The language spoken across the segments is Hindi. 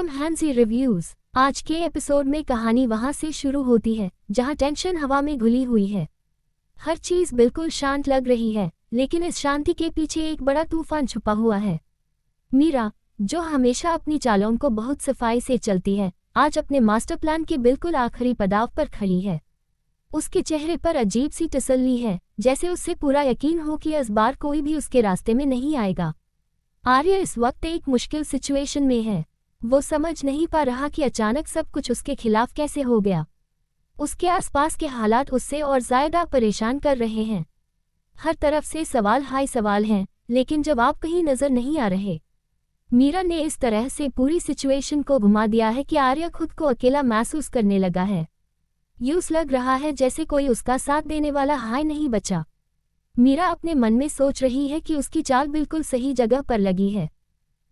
Hansi reviews. आज के एपिसोड में कहानी वहां से शुरू होती है जहां टेंशन हवा में घुली हुई है। हर चीज बिल्कुल शांत लग रही है, लेकिन इस शांति के पीछे एक बड़ा तूफान छुपा हुआ है। मीरा, जो हमेशा अपनी चालों को बहुत सफाई से चलती है, आज अपने मास्टर प्लान के बिल्कुल आखिरी पड़ाव पर खड़ी है। उसके चेहरे पर अजीब सी तसल्ली है, जैसे उससे पूरा यकीन हो कि इस बार कोई भी उसके रास्ते में नहीं आएगा। आर्य इस वक्त एक मुश्किल सिचुएशन में है। वो समझ नहीं पा रहा कि अचानक सब कुछ उसके खिलाफ कैसे हो गया। उसके आसपास के हालात उससे और ज्यादा परेशान कर रहे हैं। हर तरफ से सवाल हाई सवाल हैं, लेकिन जवाब कहीं नजर नहीं आ रहे। मीरा ने इस तरह से पूरी सिचुएशन को घुमा दिया है कि आर्य खुद को अकेला महसूस करने लगा है। यूं लग रहा है जैसे कोई उसका साथ देने वाला हाय नहीं बचा। मीरा अपने मन में सोच रही है कि उसकी चाल बिल्कुल सही जगह पर लगी है।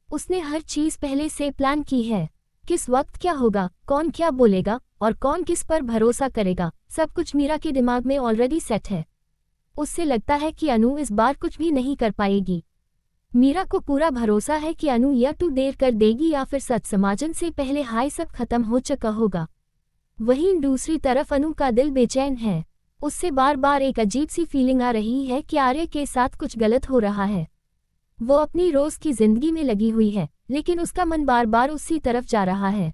उसने हर चीज पहले से प्लान की है। किस वक्त क्या होगा, कौन क्या बोलेगा और कौन किस पर भरोसा करेगा, सब कुछ मीरा के दिमाग में ऑलरेडी सेट है। उससे लगता है कि अनु इस बार कुछ भी नहीं कर पाएगी। मीरा को पूरा भरोसा है कि अनु या तो देर कर देगी या फिर सच समाजन से पहले हाय सब खत्म हो चुका होगा। वहीं दूसरी तरफ अनु का दिल बेचैन है। उससे बार बार एक अजीब सी फीलिंग आ रही है कि आर्य के साथ कुछ गलत हो रहा है। वो अपनी रोज की जिंदगी में लगी हुई है, लेकिन उसका मन बार बार उसी तरफ जा रहा है।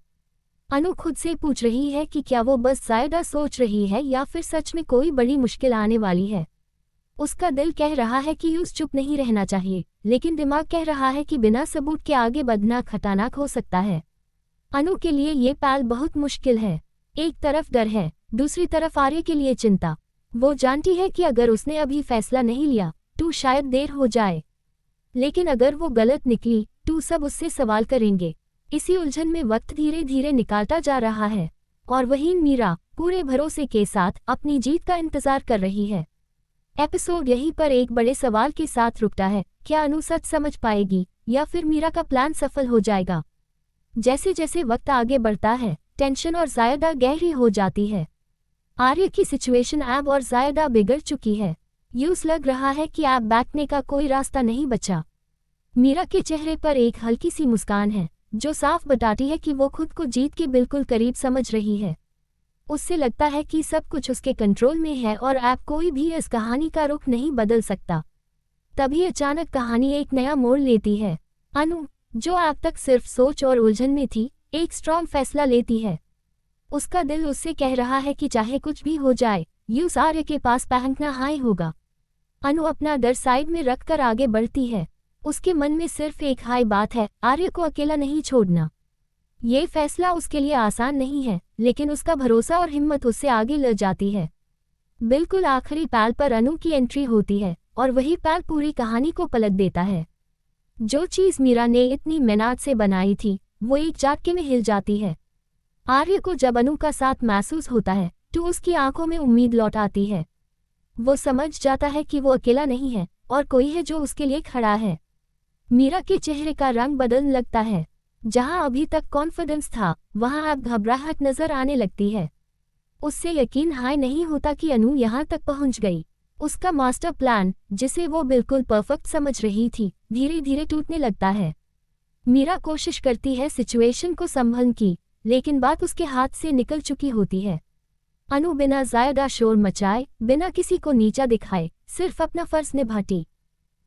अनु खुद से पूछ रही है कि क्या वो बस ज्यादा सोच रही है या फिर सच में कोई बड़ी मुश्किल आने वाली है। उसका दिल कह रहा है कि उस चुप नहीं रहना चाहिए, लेकिन दिमाग कह रहा है कि बिना सबूत के आगे बढ़ना खतरनाक हो सकता है। अनु के लिए ये पल बहुत मुश्किल है। एक तरफ डर है, दूसरी तरफ आर्य के लिए चिंता। वो जानती है कि अगर उसने अभी फैसला नहीं लिया तो शायद देर हो जाए, लेकिन अगर वो गलत निकली तो सब उससे सवाल करेंगे। इसी उलझन में वक्त धीरे धीरे निकालता जा रहा है और वहीं मीरा पूरे भरोसे के साथ अपनी जीत का इंतजार कर रही है। एपिसोड यहीं पर एक बड़े सवाल के साथ रुकता है। क्या अनु सच समझ पाएगी या फिर मीरा का प्लान सफल हो जाएगा? जैसे जैसे वक्त आगे बढ़ता है, टेंशन और ज्यादा गहरी हो जाती है। आर्य की सिचुएशन अब और ज्यादा बिगड़ चुकी है। यूं लग रहा है कि अब बैठने का कोई रास्ता नहीं बचा। मीरा के चेहरे पर एक हल्की सी मुस्कान है, जो साफ बताती है कि वो खुद को जीत के बिल्कुल करीब समझ रही है। उससे लगता है कि सब कुछ उसके कंट्रोल में है और अब कोई भी इस कहानी का रुख नहीं बदल सकता। तभी अचानक कहानी एक नया मोड़ लेती है। अनु, जो अब तक सिर्फ सोच और उलझन में थी, एक स्ट्रॉन्ग फैसला लेती है। उसका दिल उससे कह रहा है कि चाहे कुछ भी हो जाए, यूं आर्य के पास पहुंचना हाय होगा। अनु अपना डर साइड में रखकर आगे बढ़ती है। उसके मन में सिर्फ एक हाय बात है, आर्य को अकेला नहीं छोड़ना। ये फैसला उसके लिए आसान नहीं है, लेकिन उसका भरोसा और हिम्मत उससे आगे ले जाती है। बिल्कुल आखिरी पल पर अनु की एंट्री होती है और वही पल पूरी कहानी को पलट देता है। जो चीज मीरा ने इतनी मेहनत से बनाई थी, वो एक झटके में हिल जाती है। आर्य को जब अनु का साथ महसूस होता है तो उसकी आंखों में उम्मीद लौट आती है। वो समझ जाता है कि वो अकेला नहीं है और कोई है जो उसके लिए खड़ा है। मीरा के चेहरे का रंग बदलने लगता है। जहां अभी तक कॉन्फिडेंस था, वहां अब घबराहट नजर आने लगती है। उससे यकीन हाय नहीं होता कि अनु यहां तक पहुंच गई। उसका मास्टर प्लान, जिसे वो बिल्कुल परफेक्ट समझ रही थी, धीरे धीरे टूटने लगता है। मीरा कोशिश करती है सिचुएशन को संभलने की, लेकिन बात उसके हाथ से निकल चुकी होती है। अनु बिना ज्यादा शोर मचाए, बिना किसी को नीचा दिखाए, सिर्फ अपना फर्ज निभाती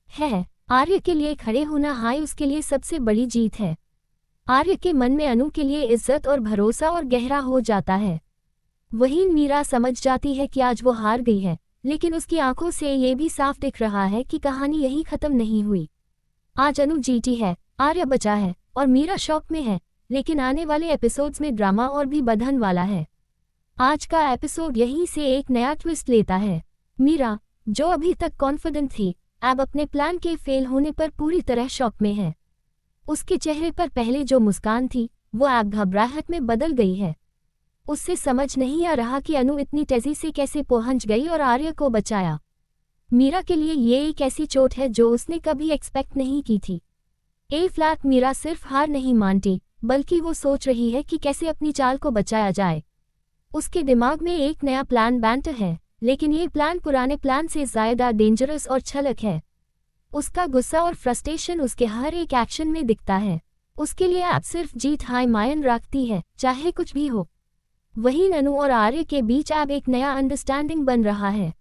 है। आर्य के लिए खड़े होना हाय उसके लिए सबसे बड़ी जीत है। आर्य के मन में अनु के लिए इज्जत और भरोसा और गहरा हो जाता है। वहीं मीरा समझ जाती है कि आज वो हार गई है, लेकिन उसकी आंखों से ये भी साफ दिख रहा है कि कहानी यहीं खत्म नहीं हुई। आज अनु जीती है, आर्य बचा है और मीरा शॉक में है, लेकिन आने वाले एपिसोड्स में ड्रामा और भी बढ़ने वाला है। आज का एपिसोड यहीं से एक नया ट्विस्ट लेता है। मीरा, जो अभी तक कॉन्फिडेंट थी, अब अपने प्लान के फेल होने पर पूरी तरह शॉक में है। उसके चेहरे पर पहले जो मुस्कान थी, वो अब घबराहट में बदल गई है। उससे समझ नहीं आ रहा कि अनु इतनी तेजी से कैसे पहुंच गई और आर्य को बचाया। मीरा के लिए ये एक ऐसी चोट है जो उसने कभी एक्सपेक्ट नहीं की थी। फ्लैट मीरा सिर्फ हार नहीं मानती, बल्कि वो सोच रही है कि कैसे अपनी चाल को बचाया जाए। उसके दिमाग में एक नया प्लान बनता है, लेकिन ये प्लान पुराने प्लान से ज्यादा डेंजरस और छलक है। उसका गुस्सा और फ्रस्ट्रेशन उसके हर एक एक्शन में दिखता है। उसके लिए आप सिर्फ जीत हाई मायन रखती है, चाहे कुछ भी हो। वहीं अनु और आर्य के बीच अब एक नया अंडरस्टैंडिंग बन रहा है।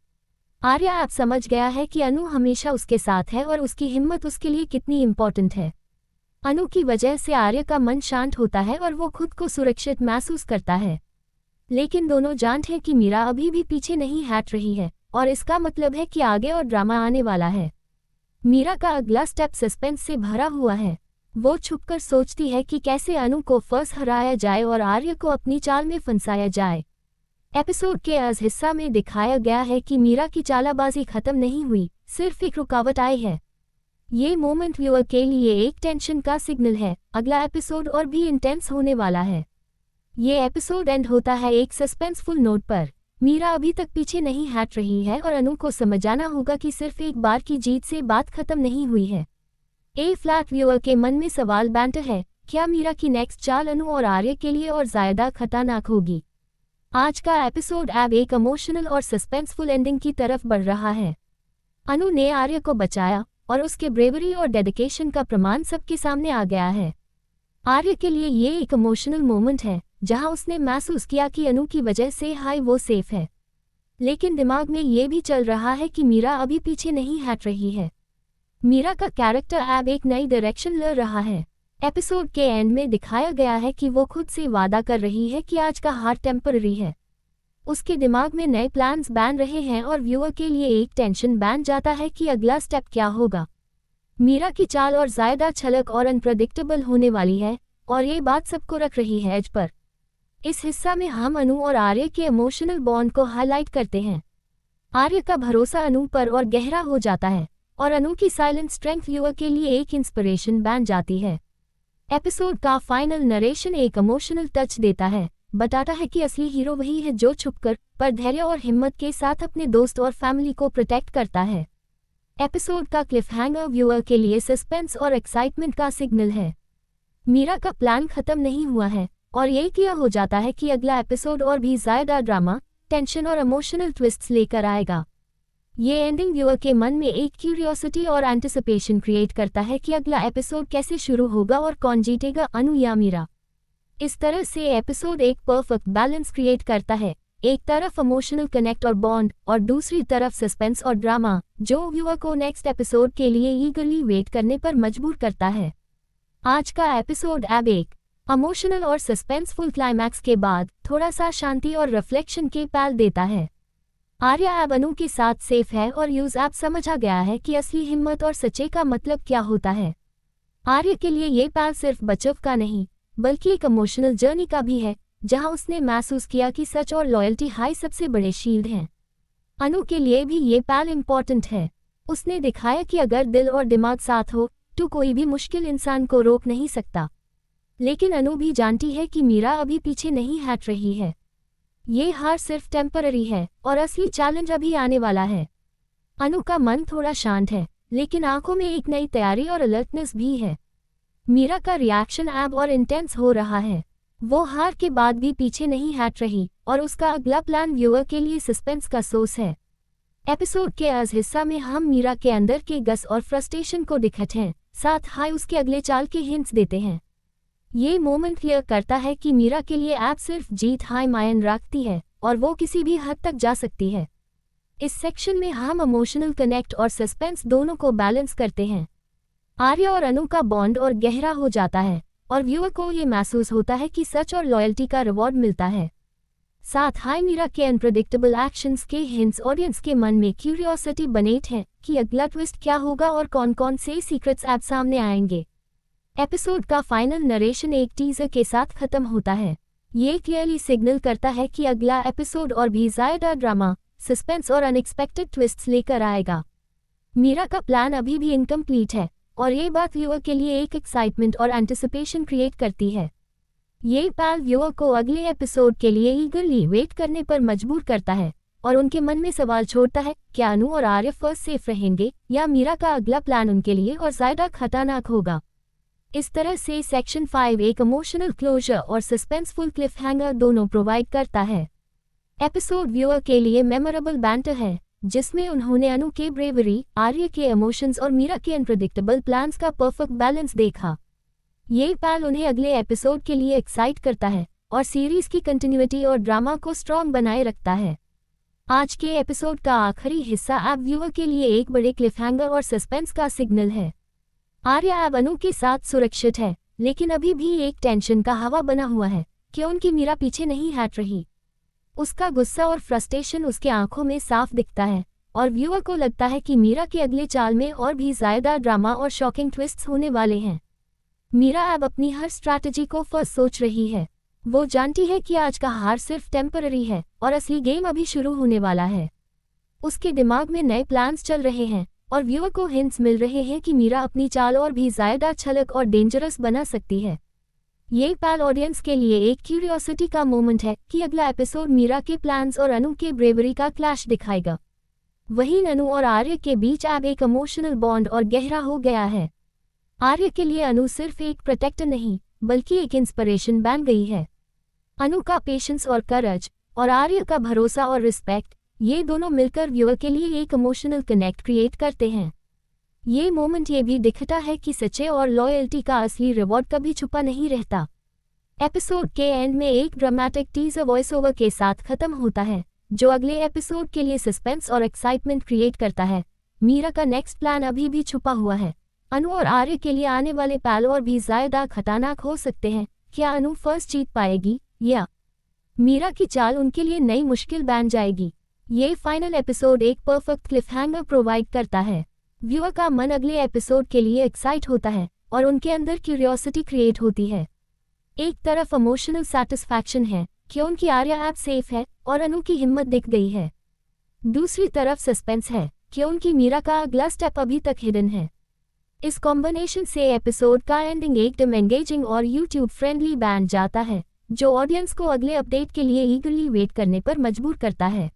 आर्य अब समझ गया है कि अनु हमेशा उसके साथ है और उसकी हिम्मत उसके लिए कितनी इम्पोर्टेंट है। अनु की वजह से आर्य का मन शांत होता है और वो खुद को सुरक्षित महसूस करता है। लेकिन दोनों जानते हैं कि मीरा अभी भी पीछे नहीं हट रही है और इसका मतलब है कि आगे और ड्रामा आने वाला है। मीरा का अगला स्टेप सस्पेंस से भरा हुआ है। वो छुपकर सोचती है कि कैसे अनु को फर्स्ट हराया जाए और आर्य को अपनी चाल में फंसाया जाए। एपिसोड के इस हिस्सा में दिखाया गया है कि मीरा की चालाबाजी खत्म नहीं हुई, सिर्फ एक रुकावट आई है। ये मोमेंट व्यूअर के लिए एक टेंशन का सिग्नल है। अगला एपिसोड और भी इंटेंस होने वाला है। ये एपिसोड एंड होता है एक सस्पेंसफुल नोट पर। मीरा अभी तक पीछे नहीं हट रही है और अनु को समझाना होगा कि सिर्फ एक बार की जीत से बात खत्म नहीं हुई है। ए फ्लैट व्यूअर के मन में सवाल बैंटर है, क्या मीरा की नेक्स्ट चाल अनु और आर्य के लिए और ज्यादा खतरनाक होगी? आज का एपिसोड अब एक इमोशनल और सस्पेंसफुल एंडिंग की तरफ बढ़ रहा है। अनु ने आर्य को बचाया और उसके ब्रेवरी और डेडिकेशन का प्रमाण सबके सामने आ गया है। आर्य के लिए ये एक इमोशनल मोमेंट है जहां उसने महसूस किया कि अनु की वजह से हाई वो सेफ है। लेकिन दिमाग में ये भी चल रहा है कि मीरा अभी पीछे नहीं हट रही है। मीरा का कैरेक्टर अब एक नई डायरेक्शन ले रहा है। एपिसोड के एंड में दिखाया गया है कि वो खुद से वादा कर रही है कि आज का हार टेम्पररी है। उसके दिमाग में नए प्लान्स बन रहे हैं और व्यूअर के लिए एक टेंशन बन जाता है कि अगला स्टेप क्या होगा। मीरा की चाल और ज्यादा छलक और अनप्रेडिक्टेबल होने वाली है और ये बात सबको रख रही है एज पर। इस हिस्सा में हम अनु और आर्य के इमोशनल बॉन्ड को हाईलाइट करते हैं। आर्य का भरोसा अनु पर और गहरा हो जाता है और अनु की साइलेंट स्ट्रेंथ व्यूअर के लिए एक इंस्पिरेशन बन जाती है। एपिसोड का फाइनल नरेशन एक इमोशनल टच देता है, बताता है कि असली हीरो वही है जो छुपकर पर धैर्य और हिम्मत के साथ अपने दोस्त और फैमिली को प्रोटेक्ट करता है। एपिसोड का क्लिफहैंगर व्यूअर के लिए सस्पेंस और एक्साइटमेंट का सिग्नल है। मीरा का प्लान खत्म नहीं हुआ है और ये क्लियर हो जाता है कि अगला एपिसोड और भी ज्यादा ड्रामा, टेंशन और इमोशनल ट्विस्ट्स लेकर आएगा। ये एंडिंग व्यूअर के मन में एक क्यूरियोसिटी और एंटिसिपेशन क्रिएट करता है कि अगला एपिसोड कैसे शुरू होगा और कौन जीतेगा, अनु या मीरा। इस तरह से एपिसोड एक परफेक्ट बैलेंस क्रिएट करता है, एक तरफ इमोशनल कनेक्ट और बॉन्ड और दूसरी तरफ सस्पेंस और ड्रामा, जो व्यूअर को नेक्स्ट एपिसोड के लिए ईगरली वेट करने पर मजबूर करता है। आज का एपिसोड अब एक इमोशनल और सस्पेंसफुल क्लाइमैक्स के बाद थोड़ा सा शांति और रिफ्लेक्शन के पल देता है। आर्य अब अनु के साथ सेफ है और यूज अब समझ आ गया है कि असली हिम्मत और सच्चे का मतलब क्या होता है। आर्य के लिए ये पल सिर्फ बचाव का नहीं बल्कि एक इमोशनल जर्नी का भी है, जहां उसने महसूस किया कि सच और लॉयल्टी हाई सबसे बड़े शील्ड हैं। अनु के लिए भी ये पल इम्पोर्टेंट है। उसने दिखाया कि अगर दिल और दिमाग साथ हो तो कोई भी मुश्किल इंसान को रोक नहीं सकता। लेकिन अनु भी जानती है कि मीरा अभी पीछे नहीं हट रही है। ये हार सिर्फ टेम्पररी है और असली चैलेंज अभी आने वाला है। अनु का मन थोड़ा शांत है लेकिन आंखों में एक नई तैयारी और अलर्टनेस भी है। मीरा का रिएक्शन अब और इंटेंस हो रहा है। वो हार के बाद भी पीछे नहीं हट रही और उसका अगला प्लान व्यूअर के लिए सस्पेंस का सोर्स है। एपिसोड के इस हिस्सा में हम मीरा के अंदर के गस और फ्रस्ट्रेशन को दिखते हैं, साथ हाई उसके अगले चाल के हिंट्स देते हैं। ये मोमेंट क्लियर करता है कि मीरा के लिए ऐप सिर्फ जीत हाई मायन रखती है और वो किसी भी हद तक जा सकती है। इस सेक्शन में हम इमोशनल कनेक्ट और सस्पेंस दोनों को बैलेंस करते हैं। आर्य और अनु का बॉन्ड और गहरा हो जाता है और व्यूअर को ये महसूस होता है कि सच और लॉयल्टी का रिवॉर्ड मिलता है। साथ हाई मीरा के अनप्रेडिक्टेबल एक्शंस के हिंट्स ऑडियंस के मन में क्यूरियोसिटी बनेट है कि अगला ट्विस्ट क्या होगा और कौन कौन से सीक्रेट्स ऐप सामने आएंगे। एपिसोड का फाइनल नरेशन एक टीजर के साथ खत्म होता है। ये क्लियरली सिग्नल करता है कि अगला एपिसोड और भी ज्यादा ड्रामा, सस्पेंस और अनएक्सपेक्टेड ट्विस्ट्स लेकर आएगा। मीरा का प्लान अभी भी इनकम्प्लीट है और ये बात व्यूअर के लिए एक एक्साइटमेंट और एंटिसिपेशन क्रिएट करती है। ये पल व्यूअर को अगले एपिसोड के लिए ईगरली वेट करने पर मजबूर करता है और उनके मन में सवाल छोड़ता है, क्या अनु और आर्य फर्स्ट सेफ रहेंगे या मीरा का अगला प्लान उनके लिए और ज्यादा खतरनाक होगा। इस तरह से सेक्शन 5 एक इमोशनल क्लोजर और सस्पेंसफुल क्लिफहैंगर दोनों प्रोवाइड करता है। एपिसोड व्यूअर के लिए मेमोरेबल बैंटर है, जिसमें उन्होंने अनु के ब्रेवरी, आर्य के इमोशंस और मीरा के अनप्रेडिक्टेबल प्लान्स का परफेक्ट बैलेंस देखा। ये पल उन्हें अगले एपिसोड के लिए एक्साइट करता है और सीरीज की कंटिन्यूटी और ड्रामा को स्ट्रॉन्ग बनाए रखता है। आज के एपिसोड का आखिरी हिस्सा अब व्यूअर के लिए एक बड़े क्लिफहैंगर और सस्पेंस का सिग्नल है। आर्या अब अनु के साथ सुरक्षित है, लेकिन अभी भी एक टेंशन का हवा बना हुआ है कि उनकी मीरा पीछे नहीं हट रही। उसका गुस्सा और फ्रस्ट्रेशन उसके आंखों में साफ दिखता है और व्यूअर को लगता है कि मीरा के अगले चाल में और भी ज्यादा ड्रामा और शॉकिंग ट्विस्ट्स होने वाले हैं। मीरा अब अपनी हर स्ट्रैटेजी को फर्स्ट सोच रही है। वो जानती है कि आज का हार सिर्फ टेम्पररी है और असली गेम अभी शुरू होने वाला है। उसके दिमाग में नए प्लान्स चल रहे हैं और व्यूअर को हिंट्स मिल रहे हैं कि मीरा अपनी चाल और भी ज्यादा छलक और डेंजरस बना सकती है। ये पल ऑडियंस के लिए एक क्यूरियोसिटी का मोमेंट है कि अगला एपिसोड मीरा के प्लान्स और अनु के ब्रेवरी का क्लैश दिखाएगा। वहीं अनु और आर्य के बीच अब एक इमोशनल बॉन्ड और गहरा हो गया है। आर्य के लिए अनु सिर्फ एक प्रोटेक्टर नहीं बल्कि एक इंस्पिरेशन बन गई है। अनु का पेशेंस और करेज और आर्य का भरोसा और रिस्पेक्ट, ये दोनों मिलकर व्यूअर के लिए एक इमोशनल कनेक्ट क्रिएट करते हैं। ये मोमेंट ये भी दिखता है कि सच्चे और लॉयल्टी का असली रिवॉर्ड कभी छुपा नहीं रहता। एपिसोड के एंड में एक ड्रामेटिक टीजर वॉइस ओवर के साथ खत्म होता है, जो अगले एपिसोड के लिए सस्पेंस और एक्साइटमेंट क्रिएट करता है। मीरा का नेक्स्ट प्लान अभी भी छुपा हुआ है। अनु और आर्य के लिए आने वाले पल और भी ज्यादा खतरनाक हो सकते हैं। क्या अनु फर्स्ट जीत पाएगी या मीरा की चाल उनके लिए नई मुश्किल बन जाएगी? ये फाइनल एपिसोड एक परफेक्ट क्लिफहैंगर प्रोवाइड करता है। व्यूअर का मन अगले एपिसोड के लिए एक्साइट होता है और उनके अंदर क्यूरियोसिटी क्रिएट होती है। एक तरफ इमोशनल सैटिस्फैक्शन है कि उनकी आर्या अब सेफ है और अनु की हिम्मत दिख गई है। दूसरी तरफ सस्पेंस है कि उनकी मीरा का अगला स्टेप अभी तक हिडन है। इस कॉम्बिनेशन से एपिसोड का एंडिंग एकदम एंगेजिंग और यूट्यूब फ्रेंडली बन जाता है, जो ऑडियंस को अगले अपडेट के लिए ईगरली वेट करने पर मजबूर करता है।